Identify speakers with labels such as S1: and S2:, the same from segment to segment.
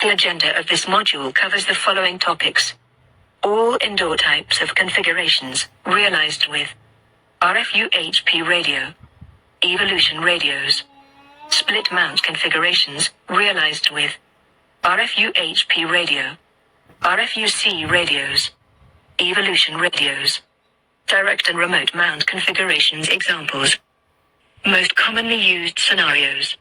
S1: The agenda of this module covers the following topics. All indoor types of configurations, realized with RF-UHP radio, evolution radios, split mount configurations, realized with RF-UHP radio, RF-UC radios, evolution radios, direct and remote mount configurations examples. Most commonly used scenarios.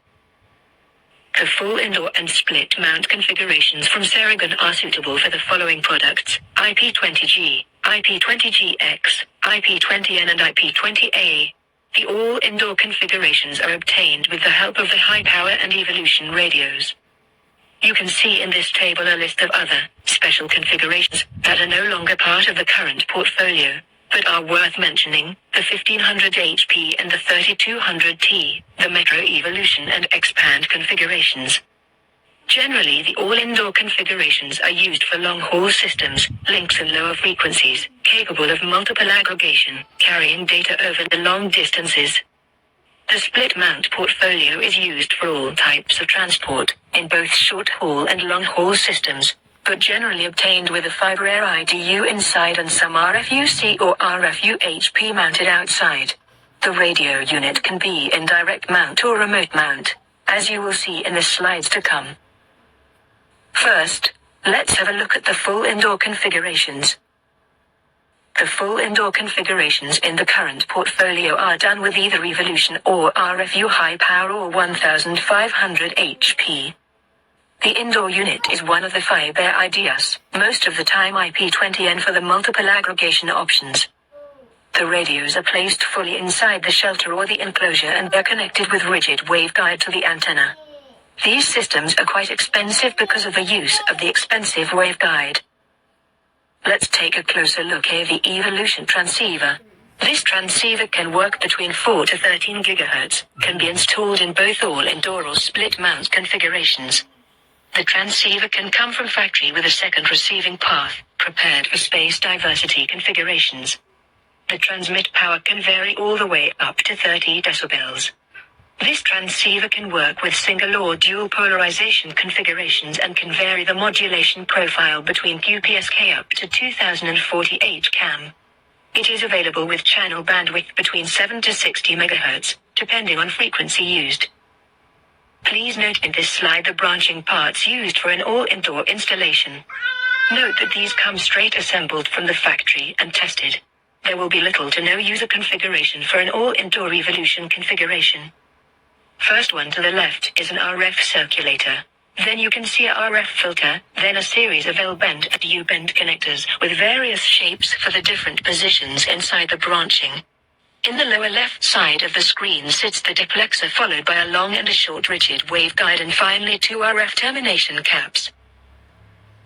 S1: The full indoor and split mount configurations from Ceragon are suitable for the following products: IP20G, IP20GX, IP20N and IP20A. The all-indoor configurations are obtained with the help of the high-power and evolution radios. You can see in this table a list of other, special configurations that are no longer part of the current portfolio, but are worth mentioning: the 1500 HP and the 3200T, the Metro Evolution and Expand configurations. Generally, the all-indoor configurations are used for long-haul systems, links and lower frequencies, capable of multiple aggregation, carrying data over the long distances. The split mount portfolio is used for all types of transport, in both short-haul and long-haul systems, but generally obtained with a fiber air IDU inside and some RF-UC or RF-UHP mounted outside. The radio unit can be in direct mount or remote mount, as you will see in the slides to come. First, let's have a look at the full indoor configurations. The full indoor configurations in the current portfolio are done with either evolution or RF-U high power or 1500 HP. The indoor unit is one of the fiber IDUs, most of the time IP20N for the multiple aggregation options. The radios are placed fully inside the shelter or the enclosure and they're connected with rigid waveguide to the antenna. These systems are quite expensive because of the use of the expensive waveguide. Let's take a closer look at the evolution transceiver. This transceiver can work between 4 to 13 GHz, can be installed in both all indoor or split mount configurations. The transceiver can come from factory with a second receiving path, prepared for space diversity configurations. The transmit power can vary all the way up to 30 decibels. This transceiver can work with single or dual polarization configurations and can vary the modulation profile between QPSK up to 2048 CAM. It is available with channel bandwidth between 7 to 60 MHz, depending on frequency used. Please note in this slide the branching parts used for an all-indoor installation. Note that these come straight assembled from the factory and tested. There will be little to no user configuration for an all-indoor evolution configuration. First one to the left is an RF circulator. Then you can see a RF filter, then a series of L-bend and U-bend connectors with various shapes for the different positions inside the branching. In the lower left side of the screen sits the duplexer followed by a long and a short rigid waveguide and finally two RF termination caps.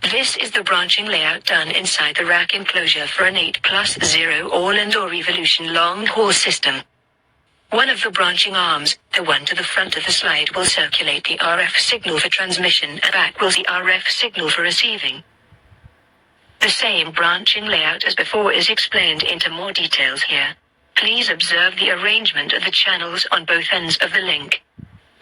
S1: This is the branching layout done inside the rack enclosure for an 8+0 all-indoor evolution long-haul system. One of the branching arms, the one to the front of the slide, will circulate the RF signal for transmission and back will the RF signal for receiving. The same branching layout as before is explained into more details here. Please observe the arrangement of the channels on both ends of the link.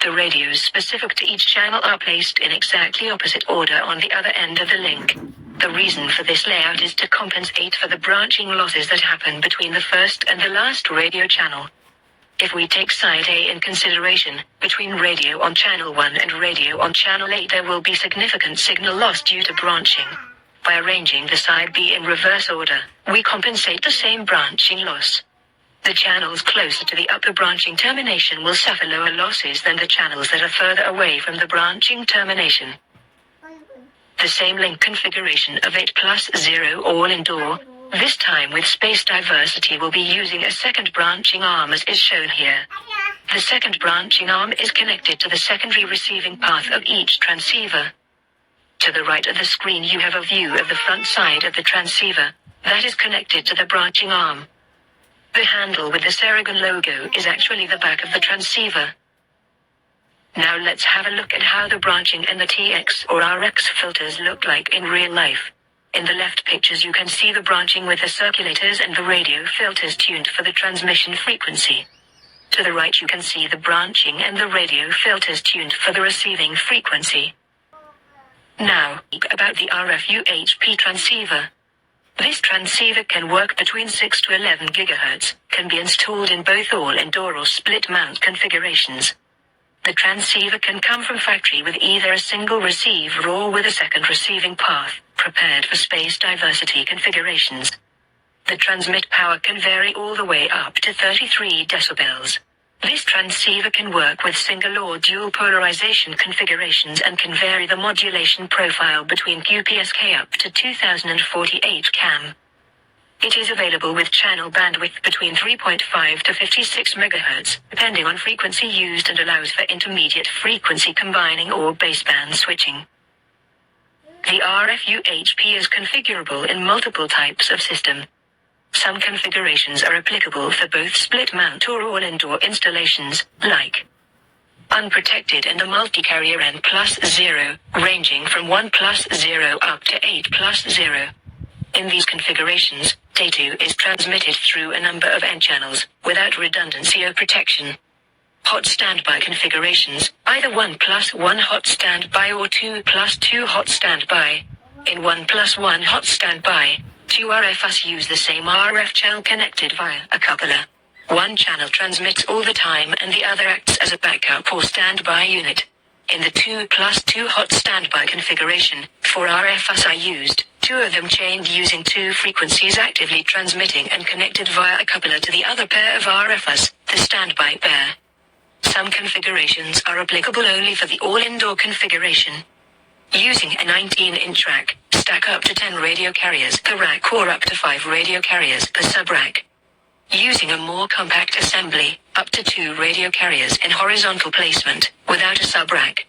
S1: The radios specific to each channel are placed in exactly opposite order on the other end of the link. The reason for this layout is to compensate for the branching losses that happen between the first and the last radio channel. If we take side A in consideration, between radio on channel 1 and radio on channel 8 there will be significant signal loss due to branching. By arranging the side B in reverse order, we compensate the same branching loss. The channels closer to the upper branching termination will suffer lower losses than the channels that are further away from the branching termination. The same link configuration of 8+0 all indoor, this time with space diversity, will be using a second branching arm as is shown here. The second branching arm is connected to the secondary receiving path of each transceiver. To the right of the screen you have a view of the front side of the transceiver, that is connected to the branching arm. The handle with the Ceragon logo is actually the back of the transceiver. Now let's have a look at how the branching and the TX or RX filters look like in real life. In the left pictures you can see the branching with the circulators and the radio filters tuned for the transmission frequency. To the right you can see the branching and the radio filters tuned for the receiving frequency. Now, about the RF-UHP transceiver. This transceiver can work between 6 to 11 GHz, can be installed in both all-indoor or split-mount configurations. The transceiver can come from factory with either a single receiver or with a second receiving path, prepared for space diversity configurations. The transmit power can vary all the way up to 33 decibels. This transceiver can work with single or dual polarization configurations and can vary the modulation profile between QPSK up to 2048 cam. It is available with channel bandwidth between 3.5 to 56 MHz, depending on frequency used, and allows for intermediate frequency combining or baseband switching. The RF-UHP is configurable in multiple types of system. Some configurations are applicable for both split-mount or all-indoor installations, like unprotected and a multi-carrier N+0, ranging from 1+0 up to 8+0. In these configurations, data is transmitted through a number of N channels, without redundancy or protection. Hot standby configurations, either 1+1 hot standby or 2+2 hot standby. In 1+1 hot standby, two RFs use the same RF channel connected via a coupler. One channel transmits all the time and the other acts as a backup or standby unit. In the 2+2 hot standby configuration, 4 RFs are used, 2 of them chained using 2 frequencies actively transmitting and connected via a coupler to the other pair of RFs, the standby pair. Some configurations are applicable only for the all-indoor configuration. Using a 19-inch rack, stack up to 10 radio carriers per rack or up to 5 radio carriers per sub-rack. Using a more compact assembly, up to 2 radio carriers in horizontal placement, without a sub-rack.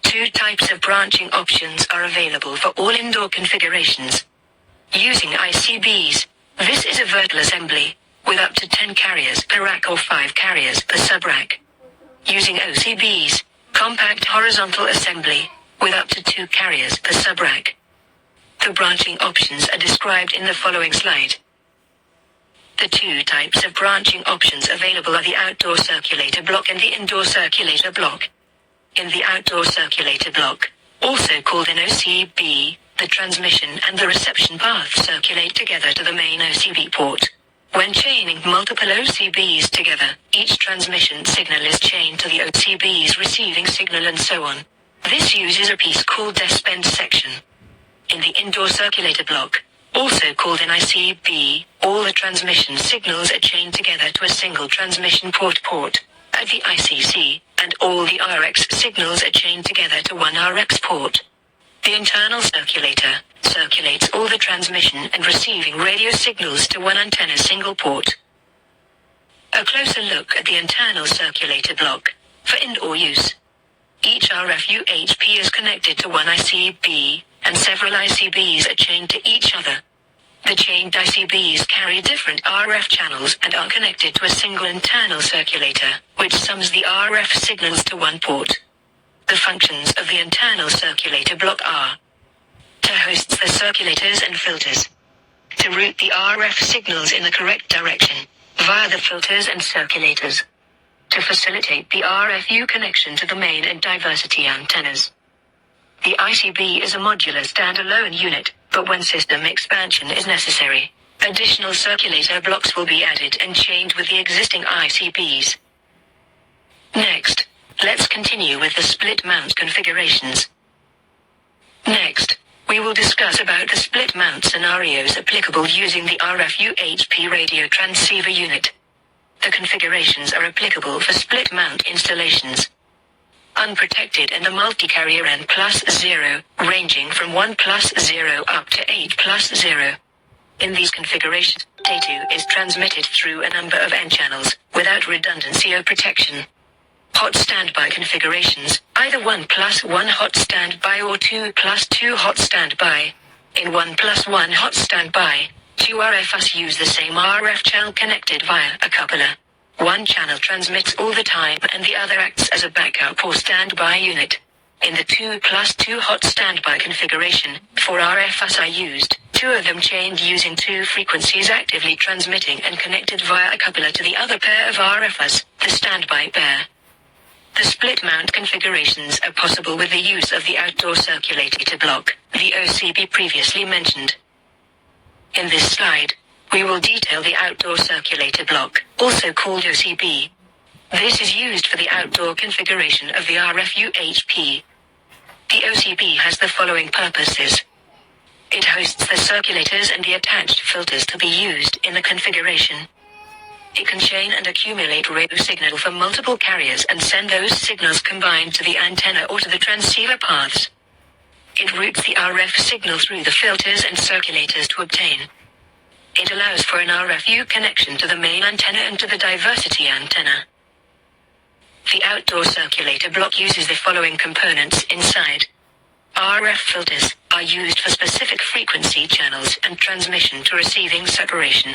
S1: 2 types of branching options are available for all indoor configurations. Using ICBs, this is a vertical assembly, with up to 10 carriers per rack or 5 carriers per sub-rack. Using OCBs, compact horizontal assembly, with up to 2 carriers per sub-rack. The branching options are described in the following slide. The 2 types of branching options available are the outdoor circulator block and the indoor circulator block. In the outdoor circulator block, also called an OCB, the transmission and the reception path circulate together to the main OCB port. When chaining multiple OCBs together, each transmission signal is chained to the OCB's receiving signal and so on. This uses a piece called the spend section. In the indoor circulator block, also called an ICB, all the transmission signals are chained together to a single transmission port at the ICC, and all the RX signals are chained together to one RX port. The internal circulator circulates all the transmission and receiving radio signals to one antenna single port. A closer look at the internal circulator block, for indoor use. Each RF-UHP is connected to one ICB, and several ICBs are chained to each other. The chained ICBs carry different RF channels and are connected to a single internal circulator, which sums the RF signals to one port. The functions of the internal circulator block are to host the circulators and filters, to route the RF signals in the correct direction, via the filters and circulators, to facilitate the RFU connection to the main and diversity antennas. The ICB is a modular standalone unit, but when system expansion is necessary, additional circulator blocks will be added and chained with the existing ICBs. Next, let's continue with the split mount configurations. Next, we will discuss about the split mount scenarios applicable using the RF-UHP radio transceiver unit. The configurations are applicable for split mount installations. Unprotected and a multi-carrier N+0, ranging from 1+0 up to 8+0. In these configurations, data is transmitted through a number of N channels, without redundancy or protection. Hot standby configurations, either 1+1 hot standby or 2+2 hot standby. In 1+1 hot standby, 2 RFs use the same RF channel connected via a coupler. One channel transmits all the time and the other acts as a backup or standby unit. In the 2+2 hot standby configuration, 4 RFs are used, 2 of them chained using 2 frequencies actively transmitting and connected via a coupler to the other pair of RFs, the standby pair. The split mount configurations are possible with the use of the outdoor circulator block, the OCB previously mentioned. In this slide, we will detail the outdoor circulator block, also called OCB. This is used for the outdoor configuration of the RFU-HP. The OCB has the following purposes. It hosts the circulators and the attached filters to be used in the configuration. It can chain and accumulate radio signal from multiple carriers and send those signals combined to the antenna or to the transceiver paths. It routes the RF signal through the filters and circulators to obtain. It allows for an RFU connection to the main antenna and to the diversity antenna. The outdoor circulator block uses the following components inside. RF filters are used for specific frequency channels and transmission to receiving separation.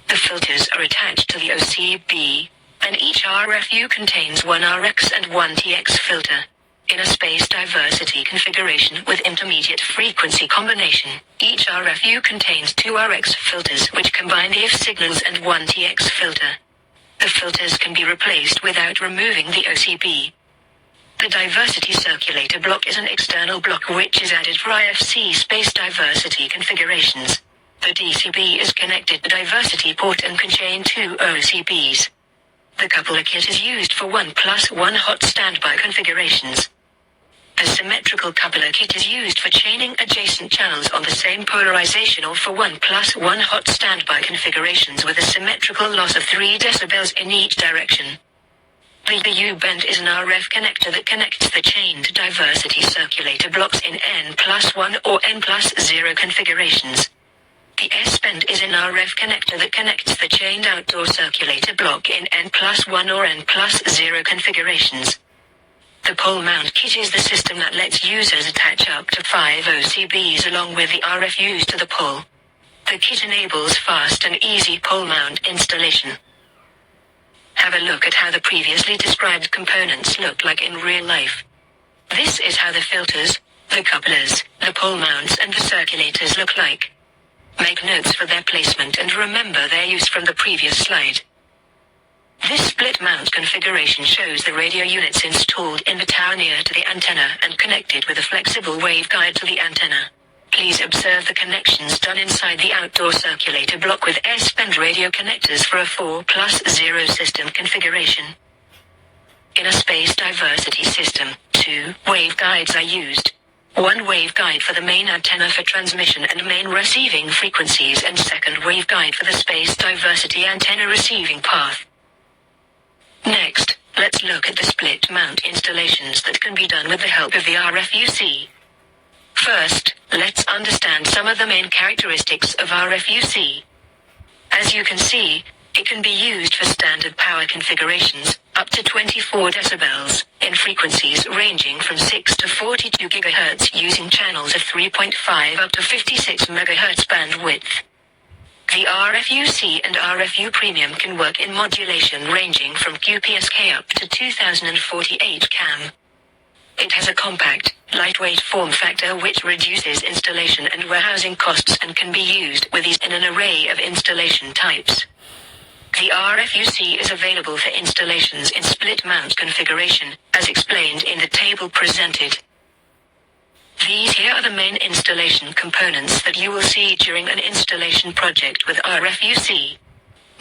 S1: The filters are attached to the OCB, and each RFU contains one RX and one TX filter. In a space diversity configuration with intermediate frequency combination, each RFU contains two RX filters which combine the IF signals and one TX filter. The filters can be replaced without removing the OCB. The diversity circulator block is an external block which is added for IFC space diversity configurations. The DCB is connected to diversity port and can chain two OCBs. The coupler kit is used for 1+1 hot standby configurations. The symmetrical coupler kit is used for chaining adjacent channels on the same polarization or for 1+1 hot standby configurations with a symmetrical loss of 3 dB in each direction. The U-bend is an RF connector that connects the chained diversity circulator blocks in N+1 or N+0 configurations. The S-bend is an RF connector that connects the chained outdoor circulator block in N+1 or N+0 configurations. The pole mount kit is the system that lets users attach up to 5 OCBs along with the RFUs to the pole. The kit enables fast and easy pole mount installation. Have a look at how the previously described components look like in real life. This is how the filters, the couplers, the pole mounts and the circulators look like. Make notes for their placement and remember their use from the previous slide. This split mount configuration shows the radio units installed in the tower near to the antenna and connected with a flexible waveguide to the antenna. Please observe the connections done inside the outdoor circulator block with S-band radio connectors for a 4+0 system configuration. In a space diversity system, 2 waveguides are used. One waveguide for the main antenna for transmission and main receiving frequencies and second waveguide for the space diversity antenna receiving path. Next, let's look at the split mount installations that can be done with the help of the RFUC. First, let's understand some of the main characteristics of RFUC. As you can see, it can be used for standard power configurations, up to 24 decibels, in frequencies ranging from 6 to 42 GHz using channels of 3.5 up to 56 MHz bandwidth. The RFUC and RFU Premium can work in modulation ranging from QPSK up to 2048 CAM. It has a compact, lightweight form factor which reduces installation and warehousing costs and can be used with ease in an array of installation types. The RFUC is available for installations in split mount configuration, as explained in the table presented. These here are the main installation components that you will see during an installation project with RFUC.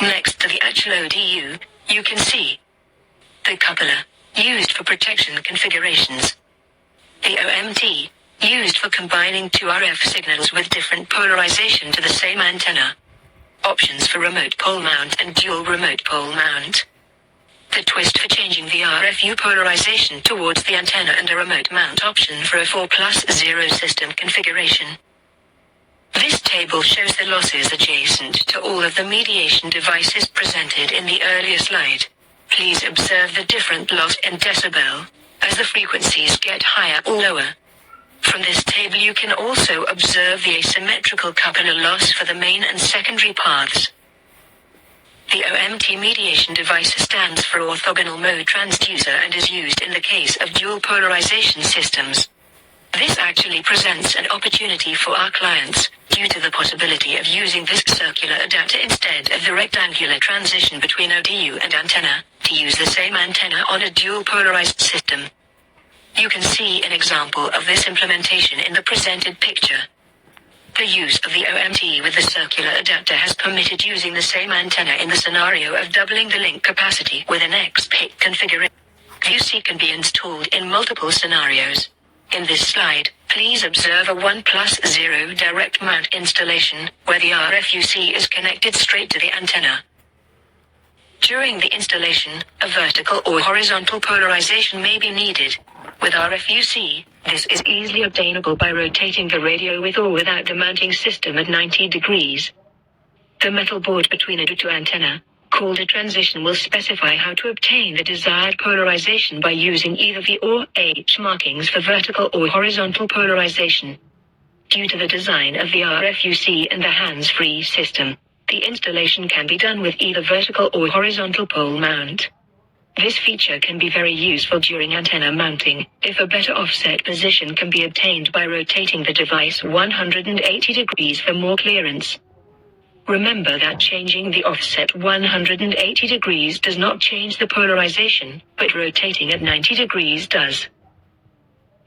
S1: Next to the actual ODU, you can see the coupler, used for protection configurations. The OMT, used for combining two RF signals with different polarization to the same antenna. Options for remote pole mount and dual remote pole mount. The twist for changing the RFU polarization towards the antenna and a remote mount option for a 4+0 system configuration. This table shows the losses adjacent to all of the mediation devices presented in the earlier slide. Please observe the different loss in decibel, as the frequencies get higher or lower. From this table you can also observe the asymmetrical coupler loss for the main and secondary paths. The OMT mediation device stands for orthogonal mode transducer and is used in the case of dual polarization systems. This actually presents an opportunity for our clients, due to the possibility of using this circular adapter instead of the rectangular transition between ODU and antenna, to use the same antenna on a dual polarized system. You can see an example of this implementation in the presented picture. The use of the OMT with the circular adapter has permitted using the same antenna in the scenario of doubling the link capacity with an X-PIC configuration. UC can be installed in multiple scenarios. In this slide, please observe a 1+0 direct mount installation, where the RFUC is connected straight to the antenna. During the installation, a vertical or horizontal polarization may be needed. With RFUC, this is easily obtainable by rotating the radio with or without the mounting system at 90 degrees. The metal board between a two antenna, called a transition, will specify how to obtain the desired polarization by using either the or H markings for vertical or horizontal polarization. Due to the design of the RFUC and the hands-free system, the installation can be done with either vertical or horizontal pole mount. This feature can be very useful during antenna mounting, if a better offset position can be obtained by rotating the device 180 degrees for more clearance. Remember that changing the offset 180 degrees does not change the polarization, but rotating at 90 degrees does.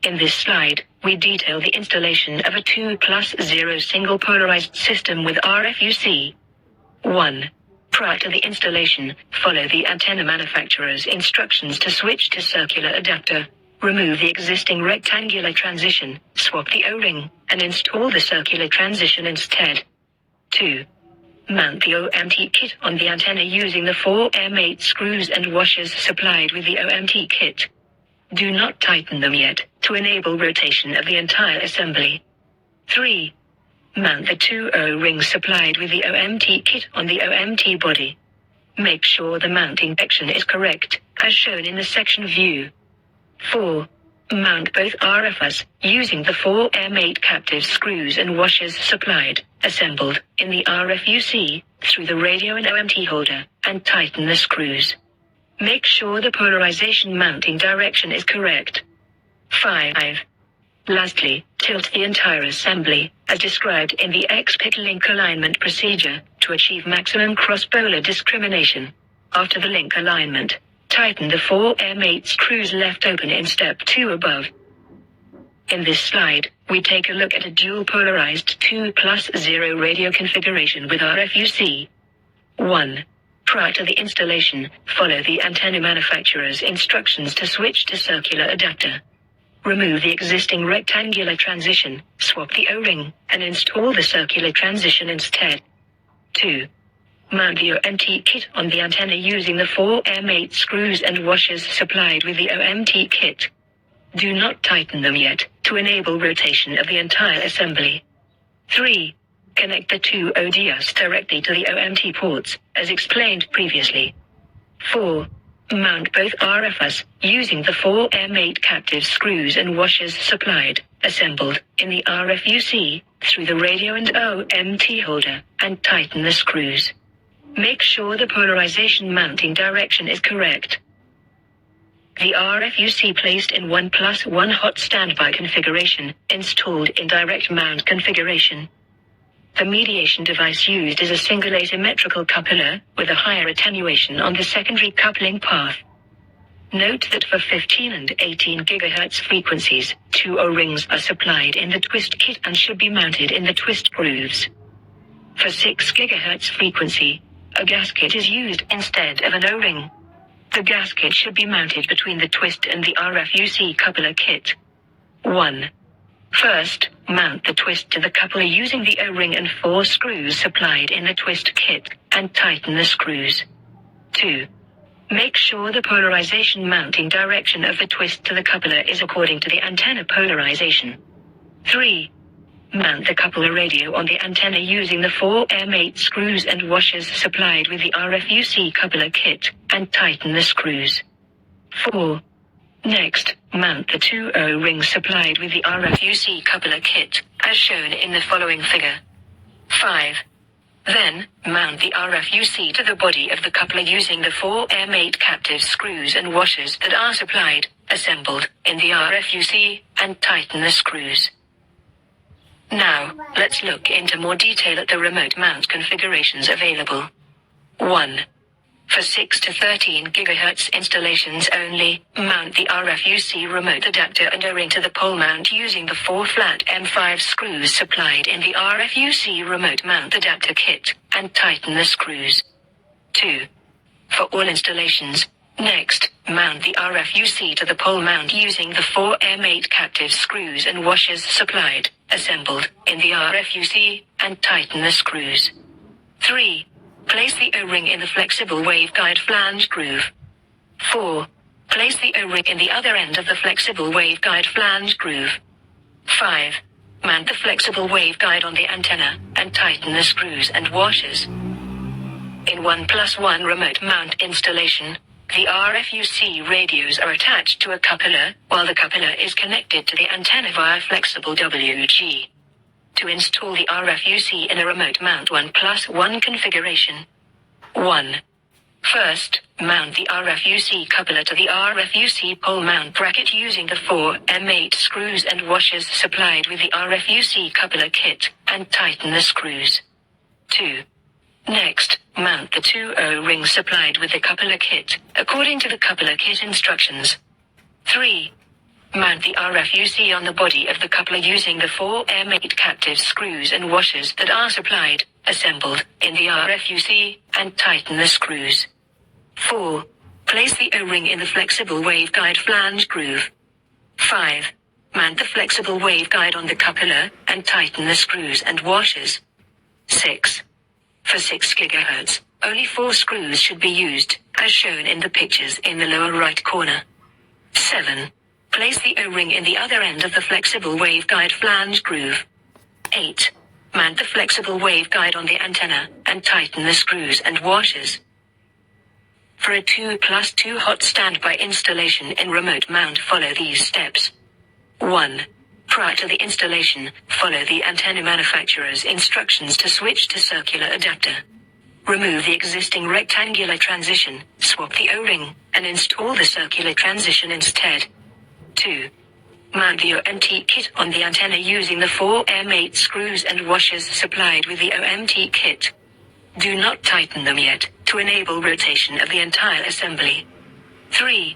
S1: In this slide, we detail the installation of a 2+0 single polarized system with RFUC. 1. Prior to the installation, follow the antenna manufacturer's instructions to switch to circular adapter. Remove the existing rectangular transition, swap the O-ring, and install the circular transition instead. 2. Mount the OMT kit on the antenna using the 4 M8 screws and washers supplied with the OMT kit. Do not tighten them yet, to enable rotation of the entire assembly. 3. Mount the 2 O-rings supplied with the OMT kit on the OMT body. Make sure the mounting section is correct, as shown in the section view. 4. Mount both RFs, using the 4 M8 captive screws and washers supplied, assembled, in the RFUC, through the radio and OMT holder, and tighten the screws. Make sure the polarization mounting direction is correct. 5. Lastly, tilt the entire assembly, as described in the X-PIC link alignment procedure, to achieve maximum cross-polar discrimination. After the link alignment, tighten the 4 M8 screws left open in step 2 above. In this slide, we take a look at a dual polarized 2+0 radio configuration with RFUC. 1. Prior to the installation, follow the antenna manufacturer's instructions to switch to circular adapter. Remove the existing rectangular transition, swap the O-ring, and install the circular transition instead. 2. Mount the OMT kit on the antenna using the 4 M8 screws and washers supplied with the OMT kit. Do not tighten them yet, to enable rotation of the entire assembly. 3. Connect the 2 ODS directly to the OMT ports, as explained previously. 4. Mount both RFs, using the 4 M8 captive screws and washers supplied, assembled, in the RFUC, through the radio and OMT holder, and tighten the screws. Make sure the polarization mounting direction is correct. The RFUC placed in 1+1 hot standby configuration, installed in direct mount configuration. The mediation device used is a single asymmetrical coupler, with a higher attenuation on the secondary coupling path. Note that for 15 and 18 GHz frequencies, 2 O-rings are supplied in the twist kit and should be mounted in the twist grooves. For 6 GHz frequency, a gasket is used instead of an O-ring. The gasket should be mounted between the twist and the RFUC coupler kit. 1. First, mount the twist to the coupler using the O-ring and 4 screws supplied in the twist kit, and tighten the screws. 2. Make sure the polarization mounting direction of the twist to the coupler is according to the antenna polarization. 3. Mount the coupler radio on the antenna using the 4 M8 screws and washers supplied with the RFUC coupler kit, and tighten the screws. 4. Next, mount the 2 O-rings supplied with the RFUC coupler kit, as shown in the following figure. 5. Then, mount the RFUC to the body of the coupler using the 4 M8 captive screws and washers that are supplied, assembled, in the RFUC, and tighten the screws. Now, let's look into more detail at the remote mount configurations available. 1. For 6 to 13 GHz installations only, mount the RFUC remote adapter and O-ring to the pole mount using the 4 flat M5 screws supplied in the RFUC remote mount adapter kit, and tighten the screws. 2. For all installations, next, mount the RFUC to the pole mount using the 4 M8 captive screws and washers supplied, assembled, in the RFUC, and tighten the screws. 3. Place the O-ring in the flexible waveguide flange groove. 4. Place the O-ring in the other end of the flexible waveguide flange groove. 5. Mount the flexible waveguide on the antenna, and tighten the screws and washers. In 1+1 remote mount installation, the RFUC radios are attached to a coupler, while the coupler is connected to the antenna via flexible WG. To install the RFUC in a remote mount 1+1 configuration. 1. First, mount the RFUC coupler to the RFUC pole mount bracket using the 4 M8 screws and washers supplied with the RFUC coupler kit, and tighten the screws. 2. Next, mount the 2 O-rings supplied with the coupler kit, according to the coupler kit instructions. 3. Mount the RFUC on the body of the coupler using the 4 M8 captive screws and washers that are supplied, assembled, in the RFUC, and tighten the screws. 4. Place the O-ring in the flexible waveguide flange groove. 5. Mount the flexible waveguide on the coupler, and tighten the screws and washers. 6. For 6 GHz, only 4 screws should be used, as shown in the pictures in the lower right corner. 7. Place the O-ring in the other end of the flexible waveguide flange groove. 8. Mount the flexible waveguide on the antenna, and tighten the screws and washers. For a 2+2 hot standby installation in remote mount, follow these steps. 1. Prior to the installation, follow the antenna manufacturer's instructions to switch to circular adapter. Remove the existing rectangular transition, swap the O-ring, and install the circular transition instead. 2. Mount the OMT kit on the antenna using the 4 M8 screws and washers supplied with the OMT kit. Do not tighten them yet, to enable rotation of the entire assembly. 3.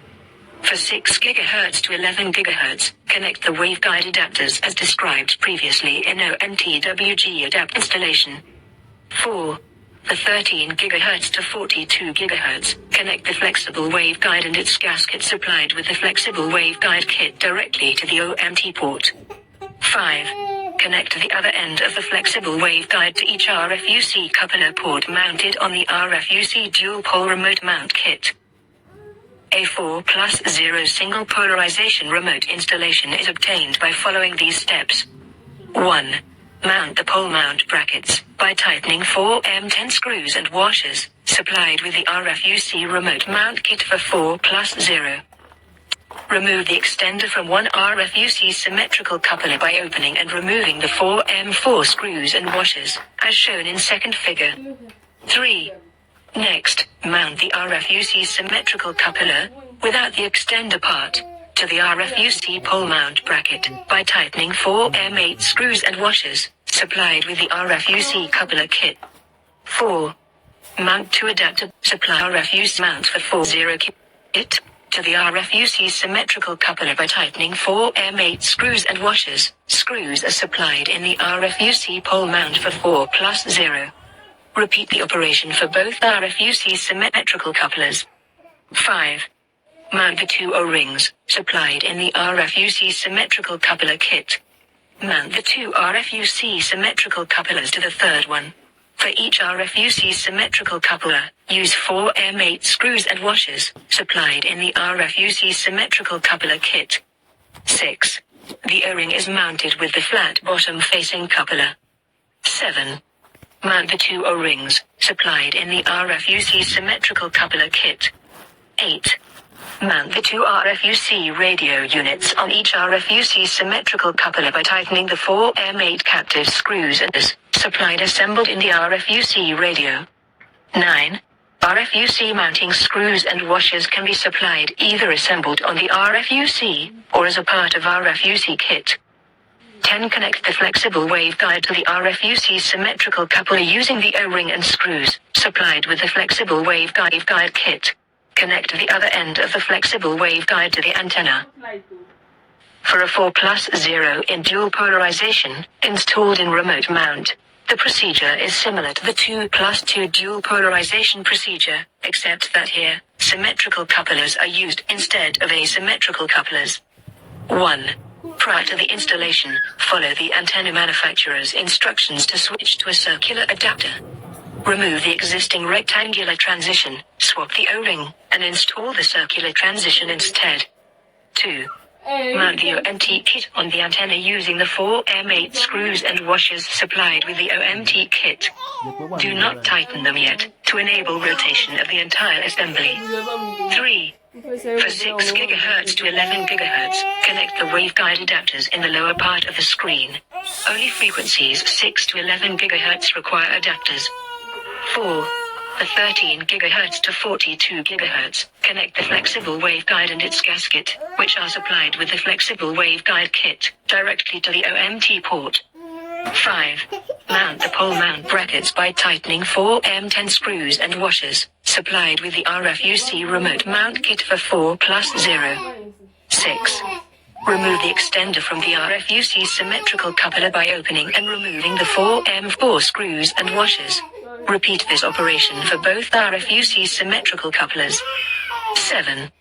S1: For 6 GHz to 11 GHz, connect the waveguide adapters as described previously in OMT-WG adapt installation. 4. For 13 GHz to 42 GHz, connect the flexible waveguide and its gasket supplied with the flexible waveguide kit directly to the OMT port. 5. Connect the other end of the flexible waveguide to each RFUC coupler port mounted on the RFUC dual-pole remote mount kit. A 4+0 single polarization remote installation is obtained by following these steps. 1. Mount the pole mount brackets by tightening 4 M10 screws and washers, supplied with the RFUC remote mount kit for 4+0. Remove the extender from one RFUC symmetrical coupler by opening and removing the 4 M4 screws and washers, as shown in second figure. 3. Next, mount the RFUC symmetrical coupler, without the extender part, to the RFUC pole mount bracket by tightening 4 M8 screws and washers, supplied with the RFUC coupler kit. 4. Mount 2 adapter supply RFUC mount for 40 kit to the RFUC symmetrical coupler by tightening 4 M8 screws and washers. Screws are supplied in the RFUC pole mount for 4+0. Repeat the operation for both RFUC symmetrical couplers. 5. Mount the 2 O-rings, supplied in the RFUC symmetrical coupler kit. Mount the 2 RFUC symmetrical couplers to the third one. For each RFUC symmetrical coupler, use 4 M8 screws and washers, supplied in the RFUC symmetrical coupler kit. 6. The O-ring is mounted with the flat bottom facing coupler. 7. Mount the 2 O-rings, supplied in the RFUC symmetrical coupler kit. 8. Mount the 2 RFUC radio units on each RFUC symmetrical coupler by tightening the 4 M8 captive screws and supplied assembled in the RFUC radio. 9. RFUC mounting screws and washers can be supplied either assembled on the RFUC, or as a part of RFUC kit. 10. Connect the flexible waveguide to the RFUC symmetrical coupler using the O-ring and screws supplied with the flexible waveguide kit. Connect the other end of the flexible waveguide to the antenna. For a 4+0 in dual polarization, installed in remote mount, the procedure is similar to the 2+2 dual polarization procedure, except that here, symmetrical couplers are used instead of asymmetrical couplers. 1. Prior to the installation, follow the antenna manufacturer's instructions to switch to a circular adapter. Remove the existing rectangular transition, swap the O-ring, and install the circular transition instead. 2. Mount the OMT kit on the antenna using the 4 M8 screws and washers supplied with the OMT kit. Do not tighten them yet, to enable rotation of the entire assembly. 3. For 6 GHz to 11 GHz, connect the waveguide adapters in the lower part of the screen. Only frequencies 6 to 11 GHz require adapters. 4. For 13 GHz to 42 GHz, connect the flexible waveguide and its gasket, which are supplied with the flexible waveguide kit, directly to the OMT port. 5. Mount the pole mount brackets by tightening 4 M10 screws and washers, supplied with the RFUC remote mount kit for 4+0. 6. Remove the extender from the RFUC symmetrical coupler by opening and removing the 4 M4 screws and washers. Repeat this operation for both RFUC symmetrical couplers. 7.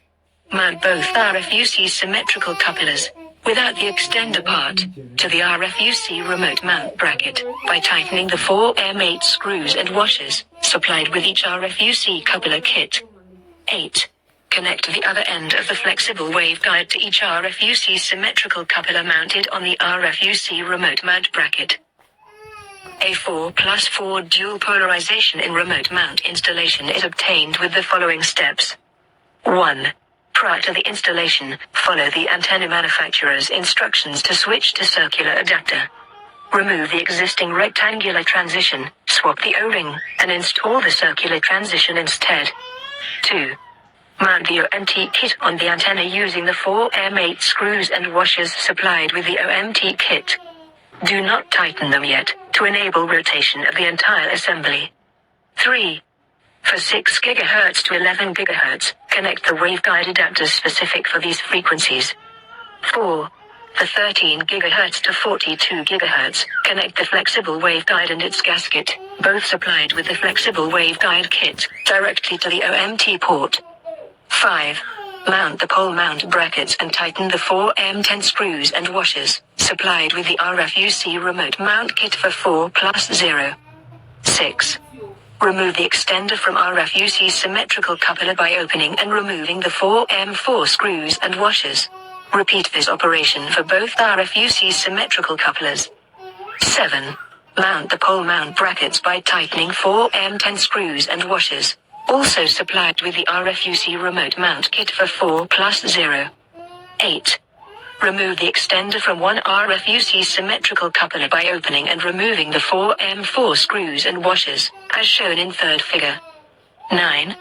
S1: Mount both RFUC symmetrical couplers, without the extender part, to the RFUC remote mount bracket, by tightening the 4 M8 screws and washers, supplied with each RFUC coupler kit. 8. Connect the other end of the flexible waveguide to each RFUC symmetrical coupler mounted on the RFUC remote mount bracket. A 4+4 dual polarization in remote mount installation is obtained with the following steps. 1. Prior to the installation, follow the antenna manufacturer's instructions to switch to circular adapter. Remove the existing rectangular transition, swap the O-ring, and install the circular transition instead. 2. Mount the OMT kit on the antenna using the 4 M8 screws and washers supplied with the OMT kit. Do not tighten them yet, to enable rotation of the entire assembly. 3. For 6 GHz to 11 GHz, connect the waveguide adapters specific for these frequencies. 4. For 13 GHz to 42 GHz, connect the flexible waveguide and its gasket, both supplied with the flexible waveguide kit, directly to the OMT port. 5. Mount the pole mount brackets and tighten the 4 M10 screws and washers, supplied with the RFUC remote mount kit for 4+0. 6. Remove the extender from RFUC symmetrical coupler by opening and removing the 4 M4 screws and washers. Repeat this operation for both RFUC symmetrical couplers. 7. Mount the pole mount brackets by tightening 4 M10 screws and washers, also supplied with the RFUC remote mount kit for 4+0. 8. Remove the extender from one RFUC symmetrical coupler by opening and removing the 4 M4 screws and washers, as shown in third figure. 9.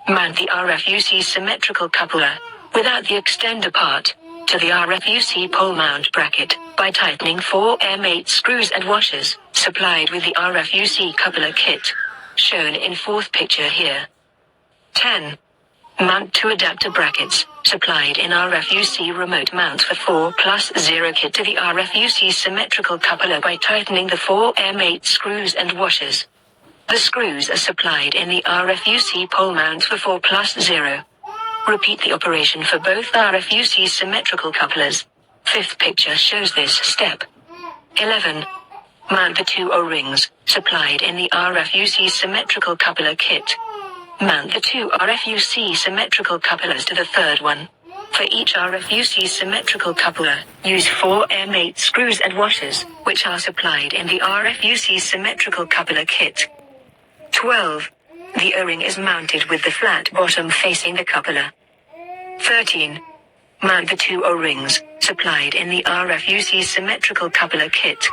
S1: Mount the RFUC symmetrical coupler, without the extender part, to the RFUC pole mount bracket, by tightening 4 M8 screws and washers, supplied with the RFUC coupler kit, shown in fourth picture here. 10. Mount 2 adapter brackets, supplied in RFUC remote mount for 4+0 kit to the RFUC symmetrical coupler by tightening the 4 M8 screws and washers. The screws are supplied in the RFUC pole mount for 4+0. Repeat the operation for both RFUC symmetrical couplers. Fifth picture shows this step. 11. Mount the 2 O-rings, supplied in the RFUC symmetrical coupler kit. Mount the 2 RFUC symmetrical couplers to the third one. For each RFUC symmetrical coupler, use 4 M8 screws and washers, which are supplied in the RFUC symmetrical coupler kit. 12. The O-ring is mounted with the flat bottom facing the coupler. 13. Mount the 2 O-rings, supplied in the RFUC symmetrical coupler kit.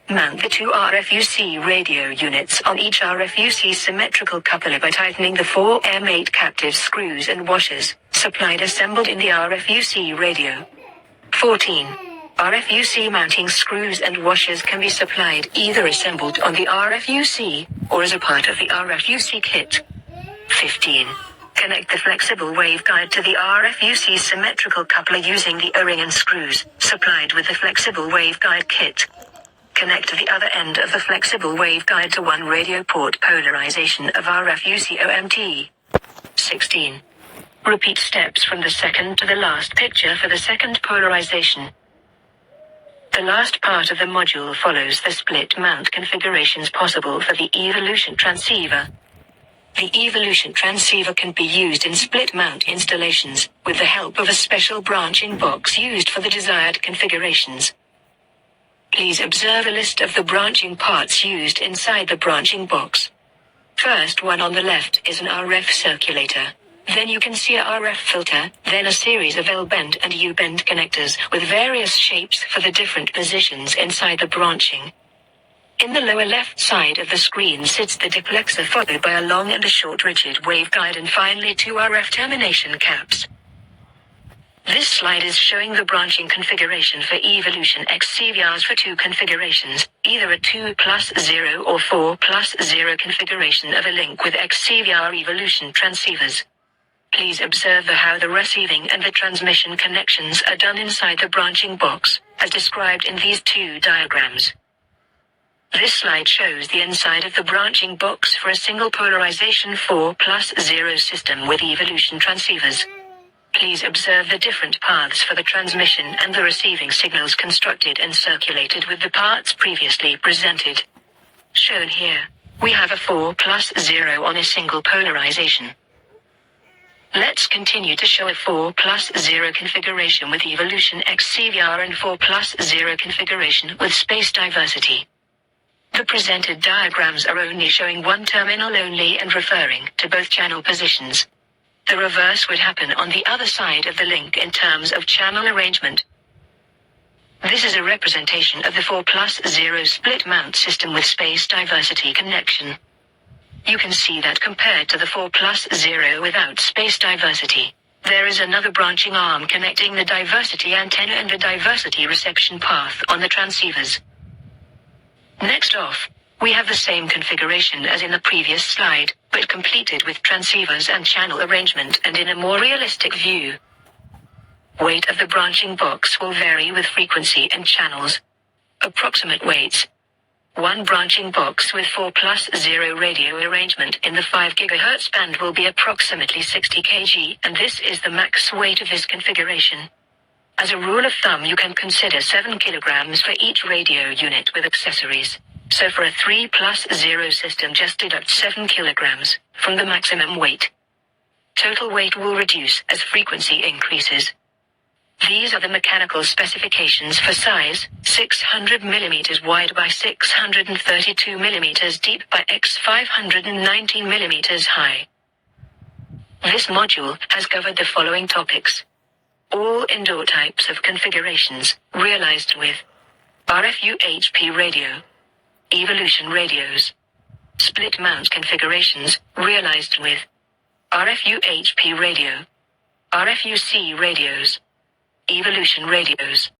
S1: Mount the 2 RFUC radio units on each RFUC symmetrical coupler by tightening the 4 M8 captive screws and washers, supplied assembled in the RFUC radio. 14. RFUC mounting screws and washers can be supplied either assembled on the RFUC or as a part of the RFUC kit. 15. Connect the flexible waveguide to the RFUC symmetrical coupler using the O-ring and screws supplied with the flexible waveguide kit. Connect the other end of the flexible waveguide to one radio port polarization of RFUC OMT. 16. Repeat steps from the second to the last picture for the second polarization. The last part of the module follows the split mount configurations possible for the evolution transceiver. The evolution transceiver can be used in split mount installations, with the help of a special branching box used for the desired configurations. Please observe a list of the branching parts used inside the branching box. First one on the left is an RF circulator. Then you can see a RF filter, then a series of L-bend and U-bend connectors with various shapes for the different positions inside the branching. In the lower left side of the screen sits the duplexer followed by a long and a short rigid waveguide and finally two RF termination caps. This slide is showing the branching configuration for Evolution X CVRs for two configurations, either a 2+0 or 4+0 configuration of a link with X CVR Evolution transceivers. Please observe how the receiving and the transmission connections are done inside the branching box, as described in these two diagrams. This slide shows the inside of the branching box for a single polarization 4+0 system with Evolution transceivers. Please observe the different paths for the transmission and the receiving signals constructed and circulated with the parts previously presented. Shown here, we have a 4+0 on a single polarization. Let's continue to show a 4+0 configuration with Evolution X CVR and 4+0 configuration with space diversity. The presented diagrams are only showing one terminal only and referring to both channel positions. The reverse would happen on the other side of the link in terms of channel arrangement. This is a representation of the 4+0 split mount system with space diversity connection. You can see that compared to the 4+0 without space diversity, there is another branching arm connecting the diversity antenna and the diversity reception path on the transceivers. Next off, we have the same configuration as in the previous slide, but completed with transceivers and channel arrangement and in a more realistic view. Weight of the branching box will vary with frequency and channels. Approximate weights. One branching box with 4+0 radio arrangement in the 5 GHz band will be approximately 60 kg, and this is the max weight of this configuration. As a rule of thumb, you can consider 7 kilograms for each radio unit with accessories. So for a 3+0 system, just deduct 7 kilograms from the maximum weight. Total weight will reduce as frequency increases. These are the mechanical specifications for size: 600 mm wide by 632 mm deep by x 519 mm high. This module has covered the following topics. All indoor types of configurations, realized with RFUHP radio, Evolution radios, split mount configurations, realized with RFUHP radio, RFUC radios, Evolution radios.